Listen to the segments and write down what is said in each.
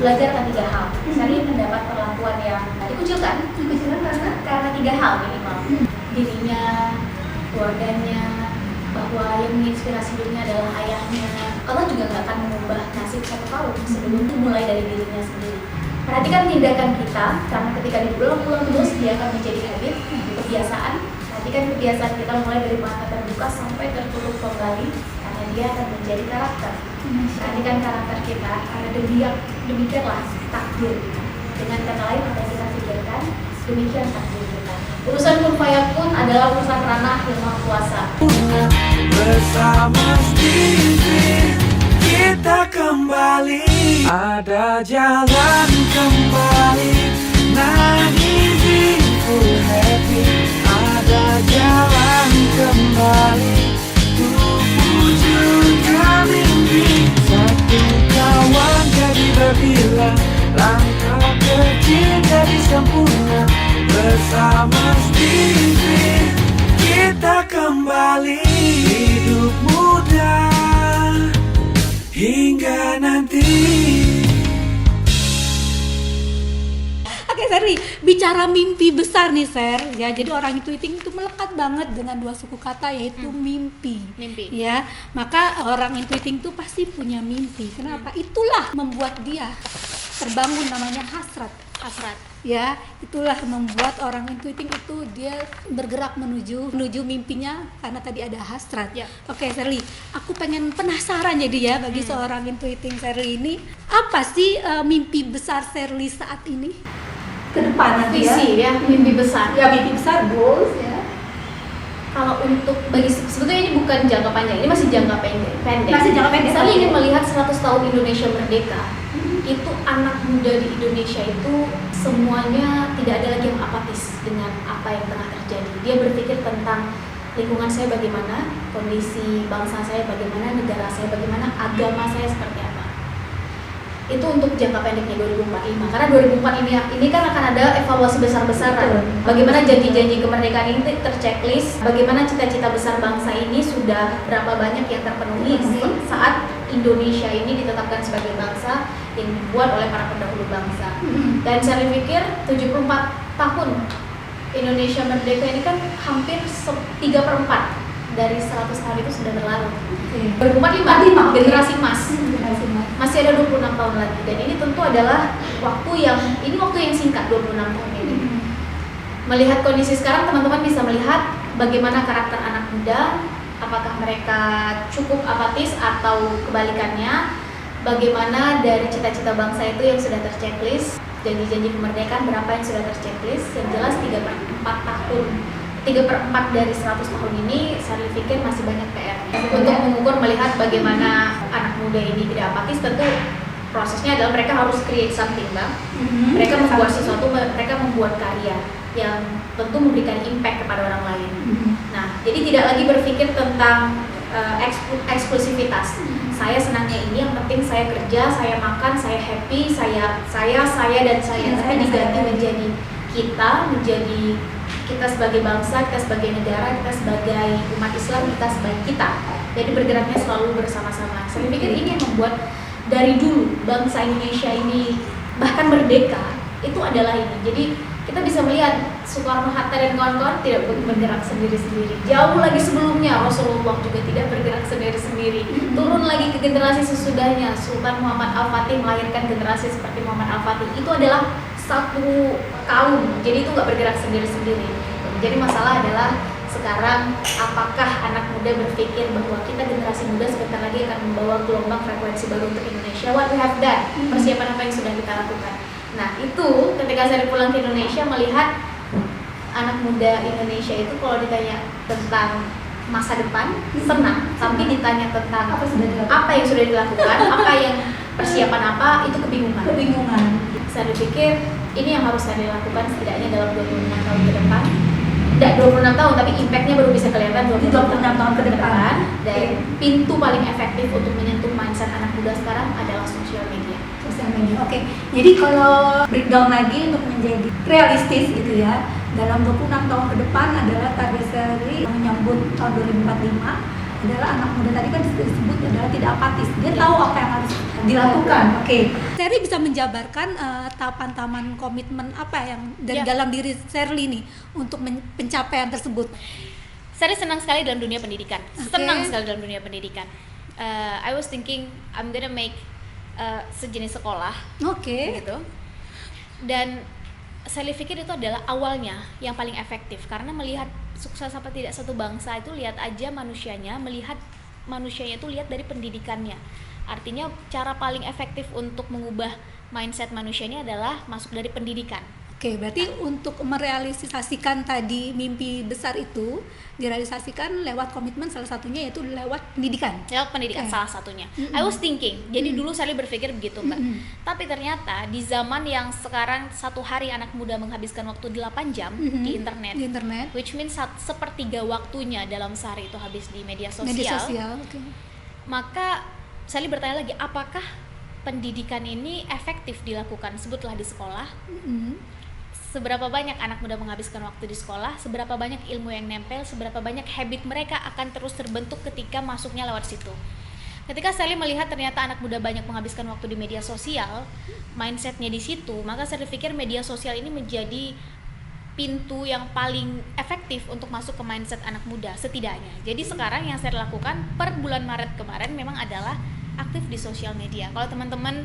belajar akan 3 hal. Sherly mendapat perlakuan yang dikucilkan karena 3 hal minimal. Dirinya, keluarganya, bahwa yang menginspirasi dirinya adalah ayahnya. Allah juga nggak akan mengubah nasib satu kaum sebelum itu mulai dari dirinya sendiri. Perhatikan tindakan kita, karena ketika diulang-ulang terus dia akan menjadi habit, kebiasaan. Perhatikan kebiasaan kita mulai dari mata terbuka sampai tertutup kembali, karena dia akan menjadi karakter. Perhatikan karakter kita, karena demikianlah takdir kita. Dengan kata lain, apa yang kita pikirkan, demikian takdir kita. Urusan kun fayakun adalah urusan ranah yang Maha Kuasa. Bersama Stevie kita kembali, ada jalan kembali. Nah easy full happy, ada jalan kembali untuk wujudkan mimpi. Satu kawan jadi berbilang, langkah kecil jadi sempurna. Bersama Stevie kita kembali, hidup muda hingga nanti. Oke Sherly, bicara mimpi besar nih Ser, ya jadi orang intuiting itu melekat banget dengan 2 suku kata yaitu mimpi. Ya, maka orang intuiting itu pasti punya mimpi. Kenapa? Itulah membuat dia terbangun namanya hasrat. Ya, itulah membuat orang intuiting itu dia bergerak menuju mimpinya karena tadi ada hasrat. Ya. Oke Sherly, aku penasaran jadi ya bagi seorang intuiting Sherly ini, apa sih mimpi besar Sherly saat ini? Ke depan nanti Visi ya, mimpi besar. Ya, mimpi besar, goals ya. Kalau untuk sebetulnya ini bukan jangka panjang, ini masih jangka pendek. Masih jangka pendek. Saya ingin melihat 100 tahun Indonesia merdeka. Itu anak muda di Indonesia itu semuanya tidak ada lagi yang apatis dengan apa yang tengah terjadi. Dia berpikir tentang lingkungan saya bagaimana, kondisi bangsa saya bagaimana, negara saya bagaimana, agama saya seperti apa. Itu untuk jangka pendeknya 2045. Karena 2004 ini kan akan ada evaluasi besar-besaran. Bagaimana janji-janji kemerdekaan ini terchecklist, bagaimana cita-cita besar bangsa ini sudah berapa banyak yang terpenuhi saat Indonesia ini ditetapkan sebagai bangsa yang dibuat oleh para pendahulu bangsa. Dan saya pikir 74 tahun Indonesia merdeka ini kan hampir 3/4 dari 100 tahun itu sudah berlalu. 2045 generasi emas. Masih ada 26 tahun lagi, dan ini tentu adalah waktu yang singkat, 26 tahun ini. Melihat kondisi sekarang, teman-teman bisa melihat bagaimana karakter anak muda, apakah mereka cukup apatis atau kebalikannya, bagaimana dari cita-cita bangsa itu yang sudah terchecklist, janji-janji kemerdekaan berapa yang sudah terchecklist. Yang jelas 3/4 dari 100 tahun ini saya pikir masih banyak PR untuk mengukur, melihat bagaimana anak muda ini tidak apatis. Tentu prosesnya adalah mereka harus create something, Bang. Mereka membuat sesuatu, mereka membuat karya yang tentu memberikan impact kepada orang lain. Nah, jadi tidak lagi berpikir tentang eksklusivitas. Saya senangnya ini, yang penting saya kerja, saya makan, saya happy, saya dan saya. Tapi diganti menjadi kita sebagai bangsa, kita sebagai negara, kita sebagai umat Islam, kita sebagai kita. Jadi bergeraknya selalu bersama-sama. Saya pikir ini yang membuat dari dulu bangsa Indonesia ini bahkan merdeka itu adalah ini. Jadi kita bisa melihat Soekarno, Hatta dan kawan-kawan tidak bergerak sendiri-sendiri. Jauh lagi sebelumnya Rasulullah juga tidak bergerak sendiri-sendiri. Turun lagi ke generasi sesudahnya, Sultan Muhammad Al-Fatih melahirkan generasi seperti Muhammad Al-Fatih. Itu adalah satu kaum, jadi itu nggak bergerak sendiri-sendiri. Jadi masalah adalah sekarang apakah anak muda berpikir bahwa kita generasi muda sebentar lagi akan membawa gelombang frekuensi baru untuk Indonesia. What we have done, persiapan apa yang sudah kita lakukan. Nah itu ketika saya pulang ke Indonesia melihat anak muda Indonesia itu kalau ditanya tentang masa depan senang, tapi ditanya tentang apa yang sudah dilakukan, apa yang persiapan apa, itu kebingungan. Saya pikir ini yang harus saya lakukan setidaknya dalam 26 tahun ke depan. Tidak 26 tahun, tapi impactnya baru bisa kelihatan 26 tahun ke depan. Dan pintu paling efektif untuk menyentuh mindset anak muda sekarang adalah sosial media. Oke. Jadi kalau breakdown lagi untuk menjadi realistis gitu ya, dalam 26 tahun ke depan adalah target Sherly menyambut tahun 2045 adalah anak muda tadi kan disebut adalah tidak apatis. Dia tahu apa yang harus dilakukan. Oke. Sherly bisa menjabarkan tahapan-tahapan komitmen apa yang dari dalam diri Sherly nih untuk pencapaian tersebut. Saya senang sekali dalam dunia pendidikan. Senang sekali dalam dunia pendidikan. I was thinking I'm gonna make sejenis sekolah. Gitu. Dan saya pikir itu adalah awalnya yang paling efektif, karena melihat sukses apa tidak satu bangsa itu lihat aja manusianya, melihat manusianya itu lihat dari pendidikannya. Artinya cara paling efektif untuk mengubah mindset manusia ini adalah masuk dari pendidikan. Oke, berarti untuk merealisasikan tadi mimpi besar itu direalisasikan lewat komitmen, salah satunya yaitu lewat pendidikan. Lewat pendidikan salah satunya. I was thinking, jadi dulu saya berpikir begitu, Mbak. Tapi ternyata di zaman yang sekarang satu hari anak muda menghabiskan waktu 8 jam di internet, which means sepertiga waktunya dalam sehari itu habis di media sosial. Maka saya bertanya lagi, apakah pendidikan ini efektif dilakukan, sebutlah di sekolah? Seberapa banyak anak muda menghabiskan waktu di sekolah, seberapa banyak ilmu yang nempel, seberapa banyak habit mereka akan terus terbentuk ketika masuknya lewat situ. Ketika saya melihat ternyata anak muda banyak menghabiskan waktu di media sosial, mindsetnya di situ, maka saya pikir media sosial ini menjadi pintu yang paling efektif untuk masuk ke mindset anak muda setidaknya. Jadi sekarang yang saya lakukan per bulan Maret kemarin memang adalah aktif di sosial media. Kalau teman-teman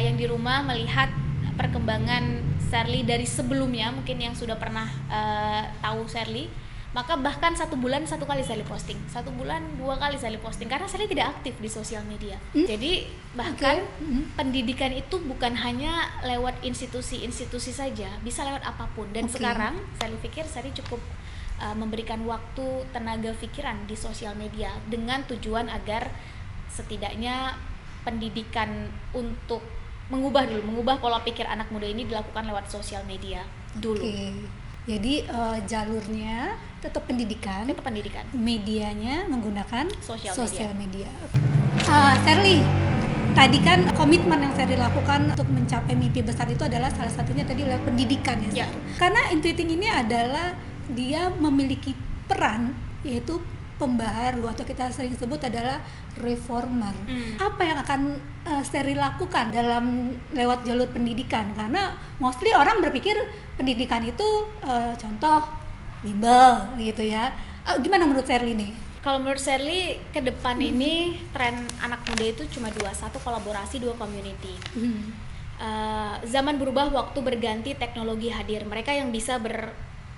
yang di rumah melihat perkembangan Sherly dari sebelumnya, mungkin yang sudah pernah tahu Sherly, maka bahkan 1 bulan 1 kali Sherly posting, 1 bulan 2 kali Sherly posting, karena Sherly tidak aktif di sosial media. Jadi bahkan pendidikan itu bukan hanya lewat institusi-institusi saja, bisa lewat apapun. Dan sekarang Sherly pikir Sherly cukup memberikan waktu, tenaga, pikiran di sosial media dengan tujuan agar setidaknya pendidikan untuk mengubah pola pikir anak muda ini dilakukan lewat sosial media dulu. Jadi jalurnya tetap pendidikan, medianya menggunakan sosial media. Sherly, tadi kan komitmen yang Sherly lakukan untuk mencapai mimpi besar itu adalah salah satunya tadi lewat pendidikan ya. Karena Intuiting ini adalah dia memiliki peran, yaitu pembaharu atau kita sering sebut adalah reformer. Apa yang akan Sherly lakukan dalam lewat jalur pendidikan? Karena mostly orang berpikir pendidikan itu contoh bimbel gitu ya. Gimana menurut Sherly nih? Kalau menurut Sherly ke depan ini tren anak muda itu cuma 2, 1 kolaborasi, 2 community. Zaman berubah, waktu berganti, teknologi hadir. Mereka yang bisa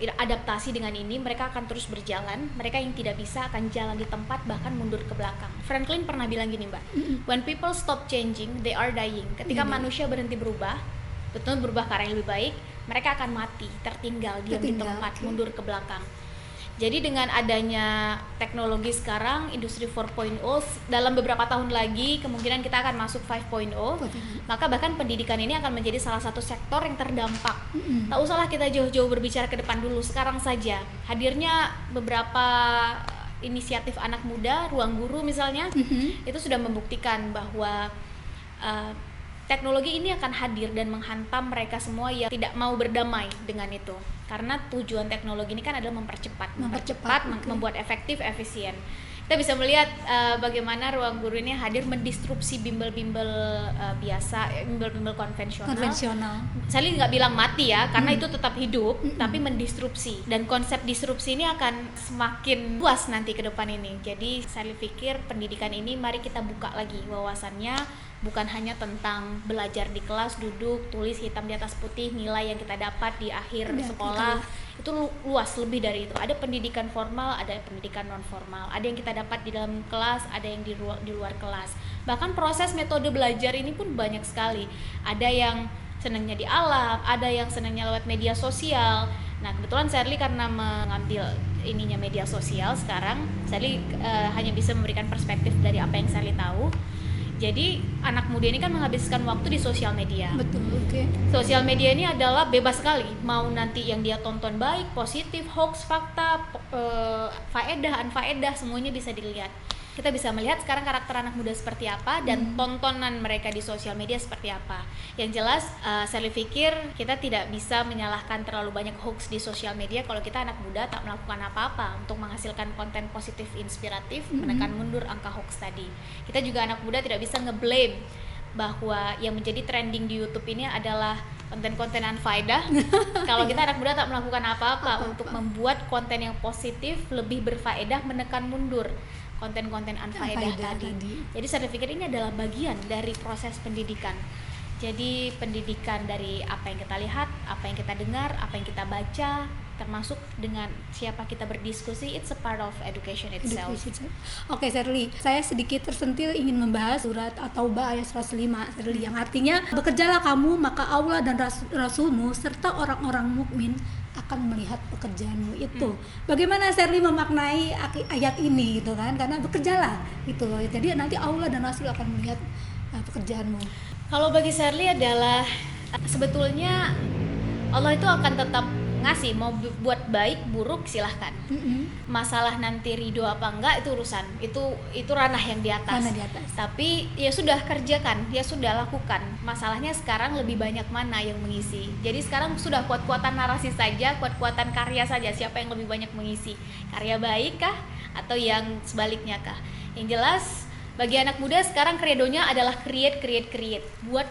beradaptasi dengan ini, mereka akan terus berjalan. Mereka yang tidak bisa akan jalan di tempat, bahkan mundur ke belakang. Franklin pernah bilang gini, Mbak, when people stop changing, they are dying. Ketika manusia berhenti berubah, betul berubah ke arah yang lebih baik, mereka akan mati, tertinggal, diam di tempat, mundur ke belakang. Jadi dengan adanya teknologi sekarang, industri 4.0, dalam beberapa tahun lagi kemungkinan kita akan masuk 5.0, maka bahkan pendidikan ini akan menjadi salah satu sektor yang terdampak. Tak usahlah kita jauh-jauh berbicara ke depan dulu, sekarang saja hadirnya beberapa inisiatif anak muda, Ruang Guru misalnya, itu sudah membuktikan bahwa teknologi ini akan hadir dan menghantam mereka semua yang tidak mau berdamai dengan itu. Karena tujuan teknologi ini kan adalah mempercepat, membuat efektif, efisien. Kita bisa melihat bagaimana Ruang Guru ini hadir mendisrupsi bimbel-bimbel biasa, bimbel-bimbel konvensional. Saya nggak bilang mati ya, karena itu tetap hidup, tapi mendisrupsi. Dan konsep disrupsi ini akan semakin luas nanti ke depan ini. Jadi saya pikir pendidikan ini mari kita buka lagi wawasannya, bukan hanya tentang belajar di kelas, duduk, tulis hitam di atas putih, nilai yang kita dapat di akhir sekolah. Itu luas, lebih dari itu. Ada pendidikan formal, ada pendidikan non formal. Ada yang kita dapat di dalam kelas, ada yang di luar kelas. Bahkan proses metode belajar ini pun banyak sekali. Ada yang senangnya di alam, ada yang senangnya lewat media sosial. Nah, kebetulan Sherly karena mengambil ininya media sosial sekarang, Sherly hanya bisa memberikan perspektif dari apa yang Sherly tahu. Jadi anak muda ini kan menghabiskan waktu di sosial media. Betul, Sosial media ini adalah bebas sekali. Mau nanti yang dia tonton baik, positif, hoax, fakta, faedah, unfaedah, semuanya bisa dilihat. kita bisa melihat sekarang karakter anak muda seperti apa dan tontonan mereka di sosial media seperti apa. Yang jelas saya pikir kita tidak bisa menyalahkan terlalu banyak hoax di sosial media kalau kita anak muda tak melakukan apa-apa untuk menghasilkan konten positif inspiratif, menekan mundur angka hoax tadi. Kita juga anak muda tidak bisa ngeblame bahwa yang menjadi trending di YouTube ini adalah konten-konten anfaedah kalau kita anak muda tak melakukan apa-apa untuk membuat konten yang positif, lebih berfaedah, menekan mundur konten-konten anfaedah tadi. Jadi saya pikir ini adalah bagian dari proses pendidikan. Jadi pendidikan dari apa yang kita lihat, apa yang kita dengar, apa yang kita baca, termasuk dengan siapa kita berdiskusi, it's a part of education itself. Oke, Sherly, saya sedikit tersentil ingin membahas surat At-Taubah ayat 105, Sherly, yang artinya bekerjalah kamu maka Allah dan Rasulmu serta orang-orang mukmin akan melihat pekerjaanmu itu. Bagaimana Sherly memaknai ayat ini gitu kan? Karena bekerjalah gitu. Jadi nanti Allah dan Rasul akan melihat pekerjaanmu. Kalau bagi Sherly adalah sebetulnya Allah itu akan tetap ngasih, mau buat baik buruk silahkan. Masalah nanti ridho apa enggak itu urusan, itu ranah yang di atas. Tapi ya sudah kerjakan, ya sudah lakukan. Masalahnya sekarang lebih banyak mana yang mengisi. Jadi sekarang sudah kuat-kuatan narasi saja, kuat-kuatan karya saja, siapa yang lebih banyak mengisi, karya baik kah atau yang sebaliknya kah. Yang jelas bagi anak muda sekarang kredonya adalah create, buat,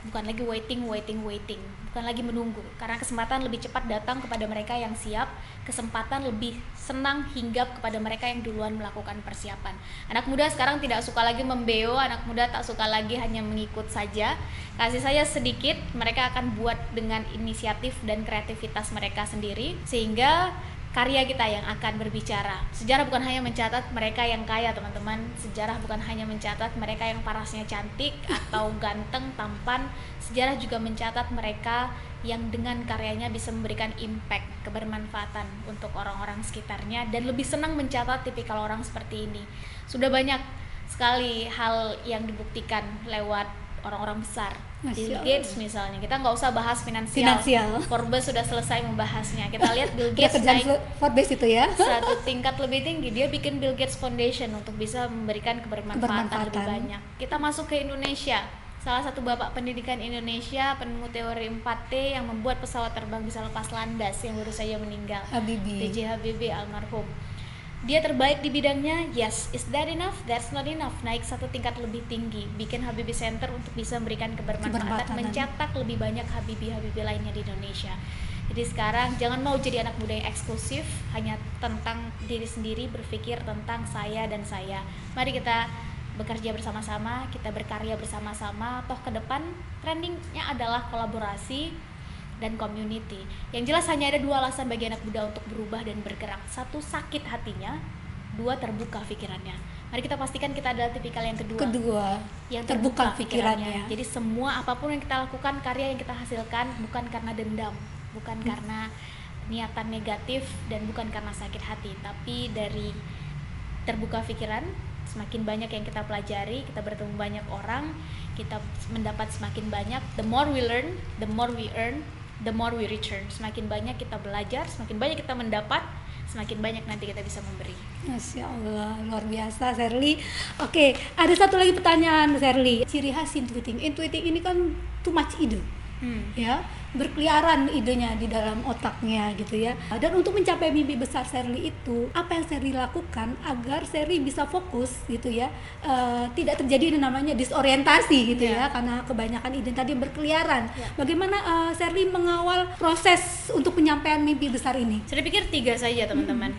bukan lagi waiting, bukan lagi menunggu, karena kesempatan lebih cepat datang kepada mereka yang siap, kesempatan lebih senang hinggap kepada mereka yang duluan melakukan persiapan. Anak muda sekarang tidak suka lagi membeo, anak muda tak suka lagi hanya mengikut saja, kasih saya sedikit, mereka akan buat dengan inisiatif dan kreativitas mereka sendiri, sehingga karya kita yang akan berbicara. Sejarah bukan hanya mencatat mereka yang kaya, teman-teman. Sejarah bukan hanya mencatat mereka yang parasnya cantik atau ganteng, tampan. Sejarah juga mencatat mereka yang dengan karyanya bisa memberikan impact, kebermanfaatan untuk orang-orang sekitarnya, dan lebih senang mencatat tipikal orang seperti ini. Sudah banyak sekali hal yang dibuktikan lewat orang-orang besar. Bill Gates misalnya, kita nggak usah bahas finansial. Forbes sudah selesai membahasnya. Kita lihat Bill Gates naik Forbes itu ya satu tingkat lebih tinggi, dia bikin Bill Gates Foundation untuk bisa memberikan kebermanfaatan lebih banyak. Kita masuk ke Indonesia, salah satu bapak pendidikan Indonesia, penemu teori 4T yang membuat pesawat terbang bisa lepas landas yang baru saja meninggal, B.J. Habibie almarhum. Dia terbaik di bidangnya, yes. Is that enough? That's not enough. Naik satu tingkat lebih tinggi, bikin Habibie Center untuk bisa memberikan kebermanfaatan, mencetak lebih banyak Habibie lainnya di Indonesia. Jadi sekarang jangan mau jadi anak muda yang eksklusif, hanya tentang diri sendiri, berpikir tentang saya dan saya. Mari kita bekerja bersama-sama, kita berkarya bersama-sama. Toh ke depan trendingnya adalah kolaborasi dan community. Yang jelas hanya ada dua alasan bagi anak muda untuk berubah dan bergerak. Satu, sakit hatinya. Dua, terbuka pikirannya. Mari kita pastikan kita adalah tipikal yang kedua yang terbuka pikirannya. Jadi semua apapun yang kita lakukan, karya yang kita hasilkan bukan karena dendam, bukan karena niatan negatif, dan bukan karena sakit hati, tapi dari terbuka pikiran. Semakin banyak yang kita pelajari, kita bertemu banyak orang, kita mendapat semakin banyak. The more we learn, the more we earn, the more we return. Semakin banyak kita belajar, semakin banyak kita mendapat, semakin banyak nanti kita bisa memberi. Masya Allah, luar biasa Sherly. Oke, ada satu lagi pertanyaan Sherly. Ciri khas intuiting ini kan too much ide, ya, berkeliaran idenya di dalam otaknya gitu ya. Dan untuk mencapai mimpi besar Sherly itu, apa yang Sherly lakukan agar Sherly bisa fokus gitu ya, tidak terjadi namanya disorientasi gitu ya, karena kebanyakan ide tadi berkeliaran. Bagaimana Sherly mengawal proses untuk penyampaian mimpi besar ini? Saya pikir 3 saja teman-teman.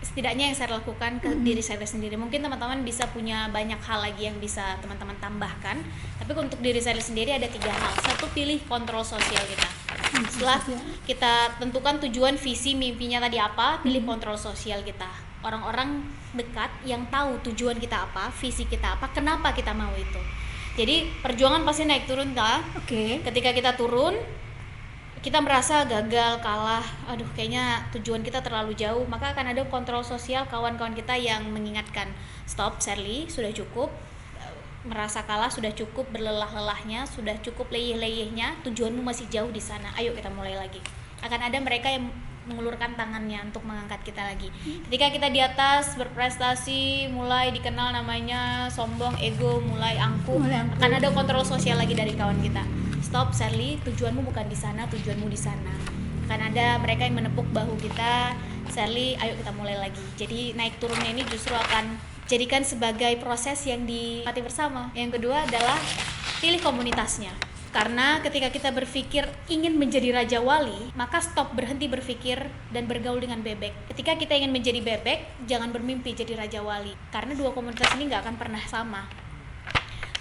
Setidaknya yang saya lakukan ke diri saya sendiri. Mungkin teman-teman bisa punya banyak hal lagi yang bisa teman-teman tambahkan, tapi untuk diri saya sendiri ada 3 hal. Satu, pilih kontrol sosial kita. Setelah kita tentukan tujuan, visi, mimpinya tadi apa, pilih kontrol sosial kita. Orang-orang dekat yang tahu tujuan kita apa, visi kita apa, kenapa kita mau itu. Jadi perjuangan pasti naik turun kah? Ketika kita turun, kita merasa gagal, kalah, aduh kayaknya tujuan kita terlalu jauh, maka akan ada kontrol sosial, kawan-kawan kita yang mengingatkan, stop Sherly, sudah cukup, merasa kalah sudah cukup, berlelah-lelahnya sudah cukup, leyeh-leyehnya, tujuanmu masih jauh di sana, ayo kita mulai lagi. Akan ada mereka yang mengulurkan tangannya untuk mengangkat kita lagi. Ketika kita di atas berprestasi, mulai dikenal namanya sombong, ego, mulai angkuh, akan ada kontrol sosial lagi dari kawan kita. Stop Sherly, tujuanmu bukan di sana, tujuanmu di sana. Akan ada mereka yang menepuk bahu kita, Sherly, ayo kita mulai lagi. Jadi naik turunnya ini justru akan jadikan sebagai proses yang dinikmati bersama. Yang kedua adalah pilih komunitasnya. Karena ketika kita berpikir ingin menjadi raja wali, maka stop, berhenti berpikir dan bergaul dengan bebek. Ketika kita ingin menjadi bebek, jangan bermimpi jadi raja wali. Karena dua komunitas ini nggak akan pernah sama.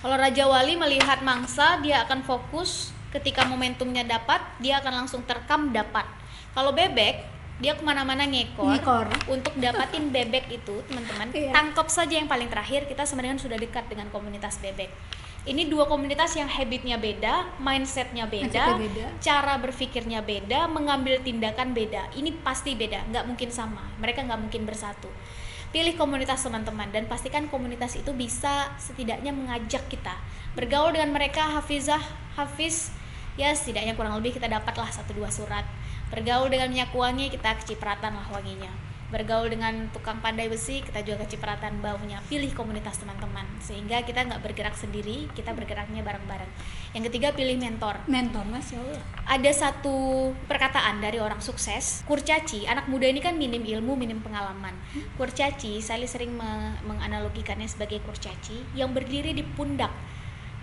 Kalau raja wali melihat mangsa, dia akan fokus. Ketika momentumnya dapat, dia akan langsung terekam dapat. Kalau bebek, dia kemana-mana ngekor. Untuk dapatin bebek itu, teman-teman, tangkap saja yang paling terakhir. Kita sebenarnya sudah dekat dengan komunitas bebek. Ini dua komunitas yang habitnya beda, mindsetnya beda, cara berpikirnya beda, mengambil tindakan beda. Ini pasti beda, nggak mungkin sama. Mereka nggak mungkin bersatu. Pilih komunitas teman-teman dan pastikan komunitas itu bisa setidaknya mengajak kita bergaul dengan mereka. Hafiz, ya setidaknya kurang lebih kita dapatlah 1-2 surat. Bergaul dengan minyak wangi, kita kecipratan lah wanginya. Bergaul dengan tukang pandai besi, kita juga kecipratan baunya. Pilih komunitas teman-teman sehingga kita nggak bergerak sendiri, kita bergeraknya bareng-bareng. Yang ketiga, pilih mentor. Masya Allah. Ada satu perkataan dari orang sukses, kurcaci. Anak muda ini kan minim ilmu, minim pengalaman. Kurcaci, saya sering menganalogikannya sebagai kurcaci yang berdiri di pundak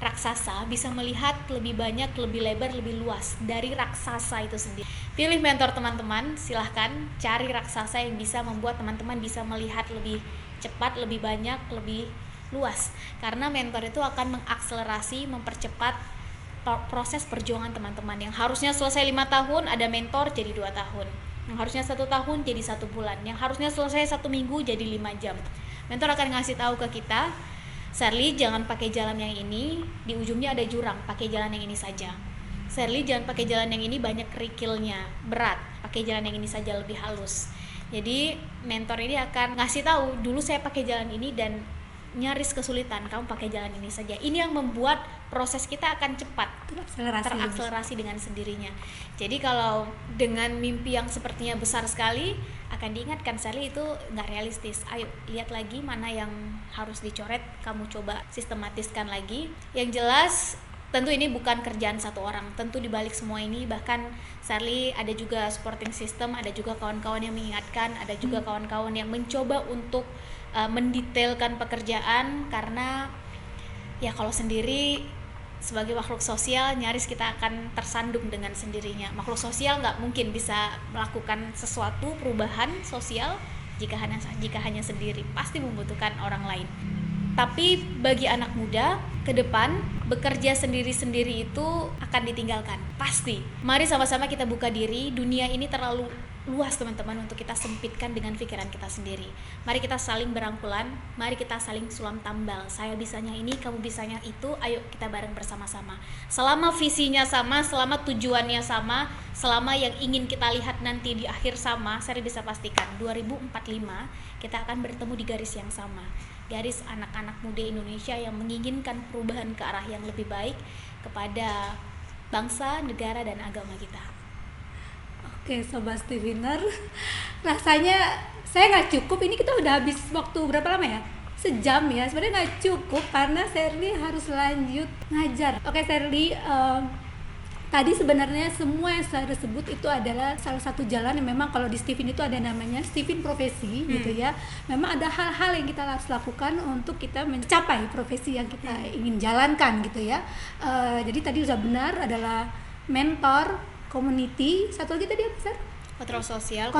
raksasa, bisa melihat lebih banyak, lebih lebar, lebih luas dari raksasa itu sendiri. Pilih mentor teman-teman, silahkan cari raksasa yang bisa membuat teman-teman bisa melihat lebih cepat, lebih banyak, lebih luas. Karena mentor itu akan mengakselerasi, mempercepat proses perjuangan teman-teman. Yang harusnya selesai 5 tahun, ada mentor jadi 2 tahun. Yang harusnya 1 tahun jadi 1 bulan. Yang harusnya selesai 1 minggu jadi 5 jam. Mentor akan ngasih tahu ke kita, Sherly, jangan pakai jalan yang ini, di ujungnya ada jurang, pakai jalan yang ini saja. Sherly, jangan pakai jalan yang ini, banyak kerikilnya, berat, pakai jalan yang ini saja, lebih halus. Jadi mentor ini akan ngasih tahu, dulu saya pakai jalan ini dan nyaris kesulitan, kamu pakai jalan ini saja. Ini yang membuat proses kita akan cepat, terakselerasi dengan sendirinya. Jadi kalau dengan mimpi yang sepertinya besar sekali, akan diingatkan, Sherly itu nggak realistis. Ayo lihat lagi mana yang harus dicoret, kamu coba sistematiskan lagi. Yang jelas tentu ini bukan kerjaan satu orang, tentu dibalik semua ini bahkan Sherly ada juga supporting system, ada juga kawan-kawan yang mengingatkan, ada juga kawan-kawan yang mencoba untuk mendetailkan pekerjaan. Karena ya kalau sendiri sebagai makhluk sosial nyaris kita akan tersandung dengan sendirinya. Makhluk sosial nggak mungkin bisa melakukan sesuatu perubahan sosial jika hanya sendiri, pasti membutuhkan orang lain. Tapi bagi anak muda ke depan, bekerja sendiri-sendiri itu akan ditinggalkan, pasti. Mari sama-sama kita buka diri. Dunia ini terlalu luas teman-teman untuk kita sempitkan dengan pikiran kita sendiri. Mari kita saling berangkulan, mari kita saling sulam tambal. Saya bisanya ini, kamu bisanya itu, ayo kita bareng bersama-sama. Selama visinya sama, selama tujuannya sama, selama yang ingin kita lihat nanti di akhir sama, saya bisa pastikan 2045 kita akan bertemu di garis yang sama. Garis anak-anak muda Indonesia yang menginginkan perubahan ke arah yang lebih baik kepada bangsa, negara, dan agama kita. Oke, Sobat Stevener, rasanya saya nggak cukup. Ini kita udah habis waktu berapa lama ya? Sejam ya. Sebenarnya nggak cukup karena Sherly harus lanjut ngajar. Oke Sherly, tadi sebenarnya semua yang saya sebut itu adalah salah satu jalan yang memang kalau di Steven itu ada namanya Steven profesi gitu ya. Memang ada hal-hal yang kita harus lakukan untuk kita mencapai profesi yang kita ingin jalankan gitu ya. Jadi tadi sudah benar, adalah mentor, community, satu lagi tadi apa Sir? Kontrol sosial,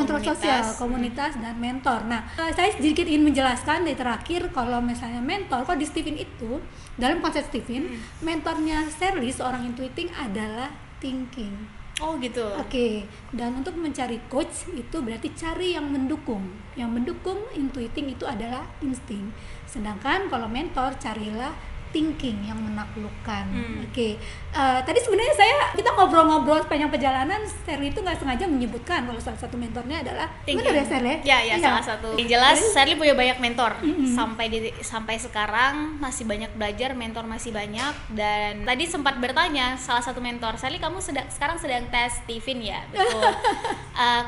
komunitas dan mentor. Nah, saya sedikit ingin menjelaskan dari terakhir, kalau misalnya mentor, kalau di Steven itu, dalam konsep Steven, mentornya Sherly seorang intuiting adalah thinking. Oh gitu. Oke. Dan untuk mencari coach itu berarti cari yang mendukung. Yang mendukung intuiting itu adalah insting. Sedangkan kalau mentor, carilah thinking yang menaklukkan. Oke. Tadi sebenarnya kita ngobrol-ngobrol sepanjang perjalanan, Sherly itu nggak sengaja menyebutkan kalau salah satu mentornya adalah benar ya Sherly? Ya, salah satu. Yang jelas Sherly punya banyak mentor. Sampai sekarang masih banyak belajar, mentor masih banyak. Dan tadi sempat bertanya salah satu mentor, Sherly kamu sekarang sedang tes Stephen ya? Betul.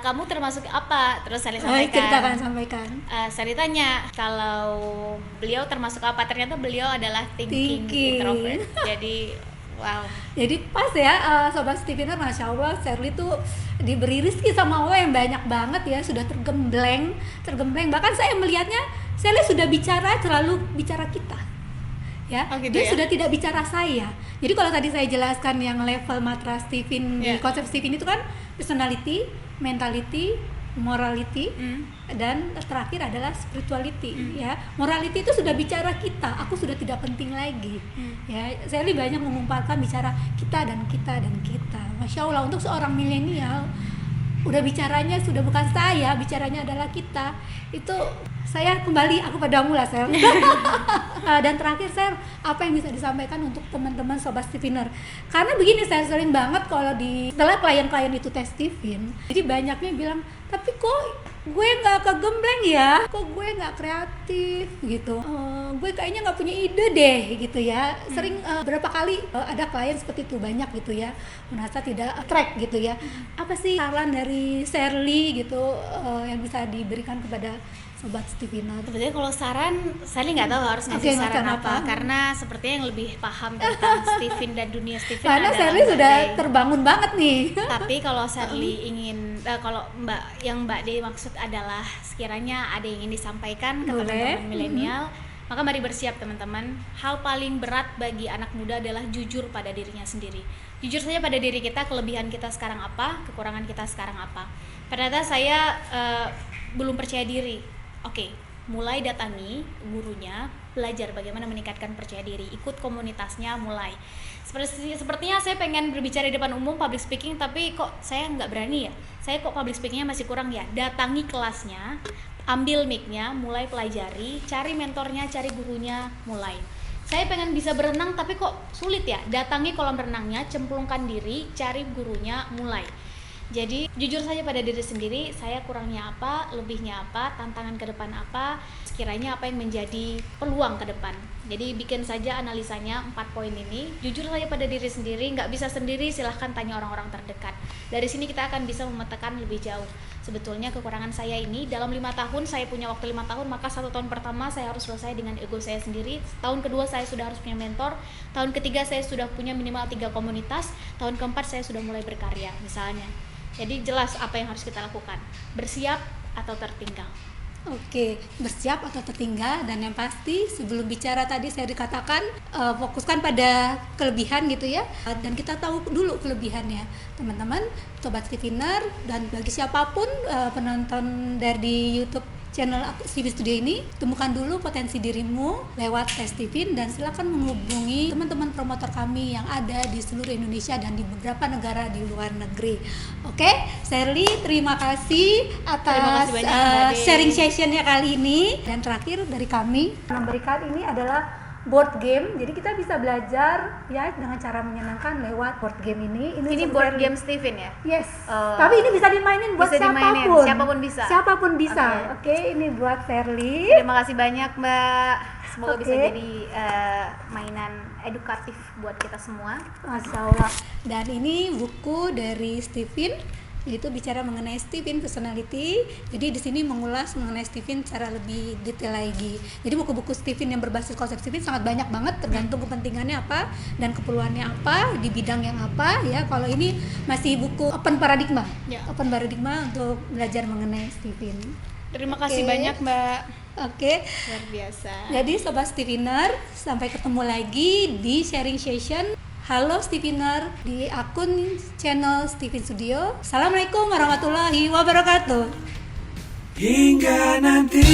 Kamu termasuk apa? Terus Sherly sampaikan. Sherly tanya kalau beliau termasuk apa? Ternyata beliau adalah thinking introvert. Jadi wow. Jadi pas ya, Sobat Stephener, Masya Allah, Sherly tuh diberi rezeki sama Allah yang banyak banget ya, sudah tergembleng. Bahkan saya melihatnya, Sherly sudah selalu bicara kita. Ya, dia sudah tidak bicara saya. Jadi kalau tadi saya jelaskan yang level matra Stephen, di konsep Stephen itu kan personality, mentality, morality, dan terakhir adalah spirituality. Ya, morality itu sudah bicara kita, aku sudah tidak penting lagi. Ya, saya lebih banyak mengumpulkan bicara kita dan kita dan kita. Masya Allah, untuk seorang milenial udah bicaranya sudah bukan saya, bicaranya adalah kita. Itu saya kembali aku padamu lah, Sher. Dan terakhir, Sher, apa yang bisa disampaikan untuk teman-teman Sobat Stephener? Karena begini, saya sering banget kalau setelah klien-klien itu tes Stephen, jadi banyaknya bilang, tapi kok gue nggak kegembleng ya, kok gue nggak kreatif gitu, gue kayaknya nggak punya ide deh gitu ya. Sering berapa kali ada klien seperti itu, banyak gitu ya, merasa tidak track gitu ya. Apa sih saran dari Sherly gitu yang bisa diberikan kepada Sobat Stephener? Sebetulnya kalau saran, saya nggak tahu harus ngasih saran apa, karena sepertinya yang lebih paham tentang Stephen dan dunia Stephen karena Sherly sudah terbangun banget nih. Tapi kalau Sherly ingin, kalau Mbak D maksud adalah sekiranya ada yang ingin disampaikan ke teman-teman milenial, maka mari bersiap teman-teman. Hal paling berat bagi anak muda adalah jujur pada dirinya sendiri. Jujur saja pada diri kita, kelebihan kita sekarang apa, kekurangan kita sekarang apa. Ternyata saya belum percaya diri. Oke, mulai datangi gurunya, belajar bagaimana meningkatkan percaya diri, ikut komunitasnya, mulai. Sepertinya saya pengen berbicara di depan umum, public speaking, tapi kok saya nggak berani ya. Saya kok public speakingnya masih kurang ya. Datangi kelasnya, ambil mic-nya, mulai pelajari, cari mentornya, cari gurunya, mulai. Saya pengen bisa berenang tapi kok sulit ya. Datangi kolam renangnya, cemplungkan diri, cari gurunya, mulai. Jadi jujur saja pada diri sendiri, saya kurangnya apa, lebihnya apa, tantangan ke depan apa, sekiranya apa yang menjadi peluang ke depan. Jadi bikin saja analisanya 4 poin ini, jujur saja pada diri sendiri, nggak bisa sendiri silahkan tanya orang-orang terdekat. Dari sini kita akan bisa memetakan lebih jauh. Sebetulnya kekurangan saya ini, dalam 5 tahun, saya punya waktu 5 tahun, maka 1 tahun pertama saya harus selesai dengan ego saya sendiri, tahun kedua saya sudah harus punya mentor, tahun ketiga saya sudah punya minimal 3 komunitas, tahun keempat saya sudah mulai berkarya misalnya. Jadi jelas apa yang harus kita lakukan, bersiap atau tertinggal. Oke, bersiap atau tertinggal, dan yang pasti sebelum bicara tadi saya dikatakan fokuskan pada kelebihan gitu ya, dan kita tahu dulu kelebihannya teman-teman Sobat Stephener, dan bagi siapapun penonton dari YouTube channel Stephen Studio ini, temukan dulu potensi dirimu lewat tes Stephen, dan silakan menghubungi teman-teman promotor kami yang ada di seluruh Indonesia dan di beberapa negara di luar negeri. Oke, Sherly, terima kasih atas sharing sessionnya kali ini. Dan terakhir dari kami memberikan ini adalah board game, jadi kita bisa belajar ya dengan cara menyenangkan lewat board game ini. Ini board game Stephen ya? Yes. Tapi ini bisa dimainin buat siapapun. Siapapun bisa. Oke, ini buat Sherly. Terima kasih banyak Mbak. Semoga bisa jadi mainan edukatif buat kita semua. Masya Allah. Dan ini buku dari Stephen, yaitu bicara mengenai Stephen personality. Jadi di sini mengulas mengenai Stephen secara lebih detail lagi. Jadi buku-buku Stephen yang berbasis konsep Stephen sangat banyak banget, tergantung kepentingannya apa dan keperluannya apa di bidang yang apa ya. Kalau ini masih buku open paradigma, open paradigma untuk belajar mengenai Stephen. Terima kasih banyak Mbak. Oke. Luar biasa. Jadi Sobat Stephener, sampai ketemu lagi di sharing session Halo Stephener di akun channel Stephen Studio. Assalamualaikum warahmatullahi wabarakatuh. Hingga nanti